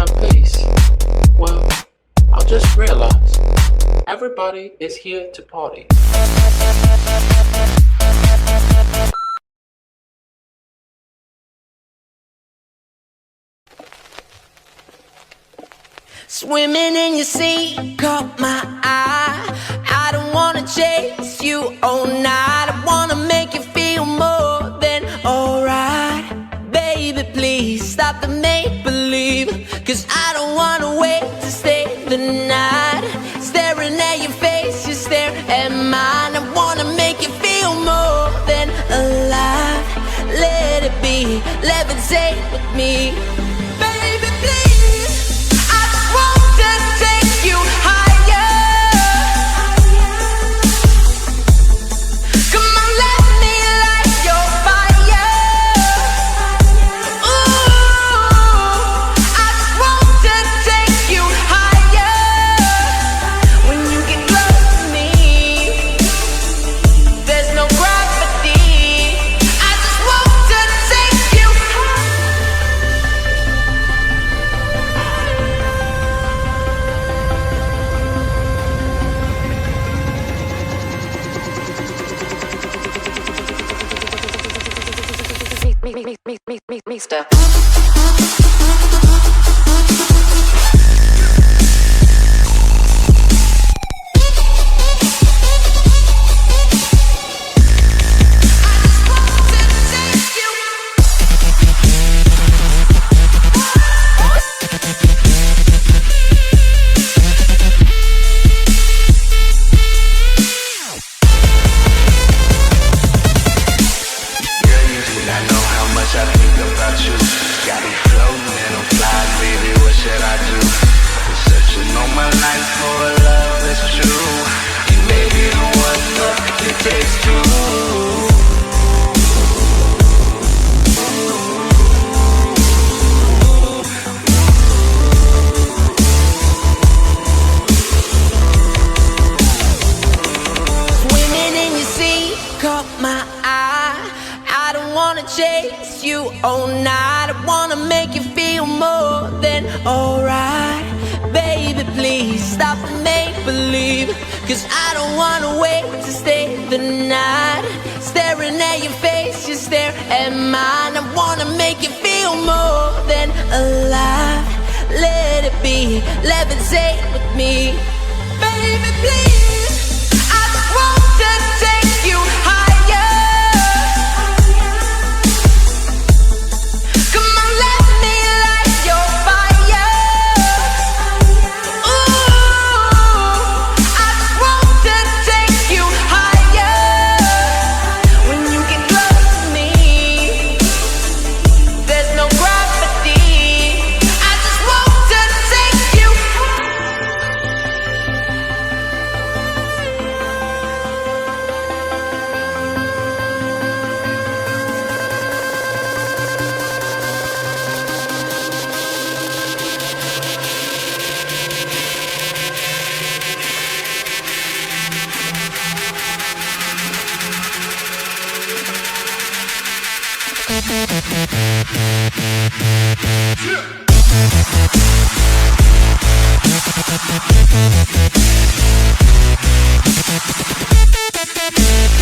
find peace? Well, I'll just realize everybody is here to party. Swimming in your sea caught my eye. I don't wanna chase you all night. I wanna make you feel more than alright. Baby, please stop the make-believe, 'cause I don't wanna wait to stay the night. Staring at your face, you stare at mine. I wanna make you feel more than alive. Let it be, levitate with me. Baby, please, I just want to take you higher. Come on, let me light your fire. Ooh, I just want to take you higher. When you get close to me, there's no gravity. I just want to take you Mister. Chase you all night. I wanna make you feel more than alright. Baby, please stop the make-believe, 'cause I don't wanna wait to stay the night. Staring at your face, you stare at mine. I wanna make you feel more than alive. Let it be, levitate with me. Baby, please, I just want to take you higher. Yeah.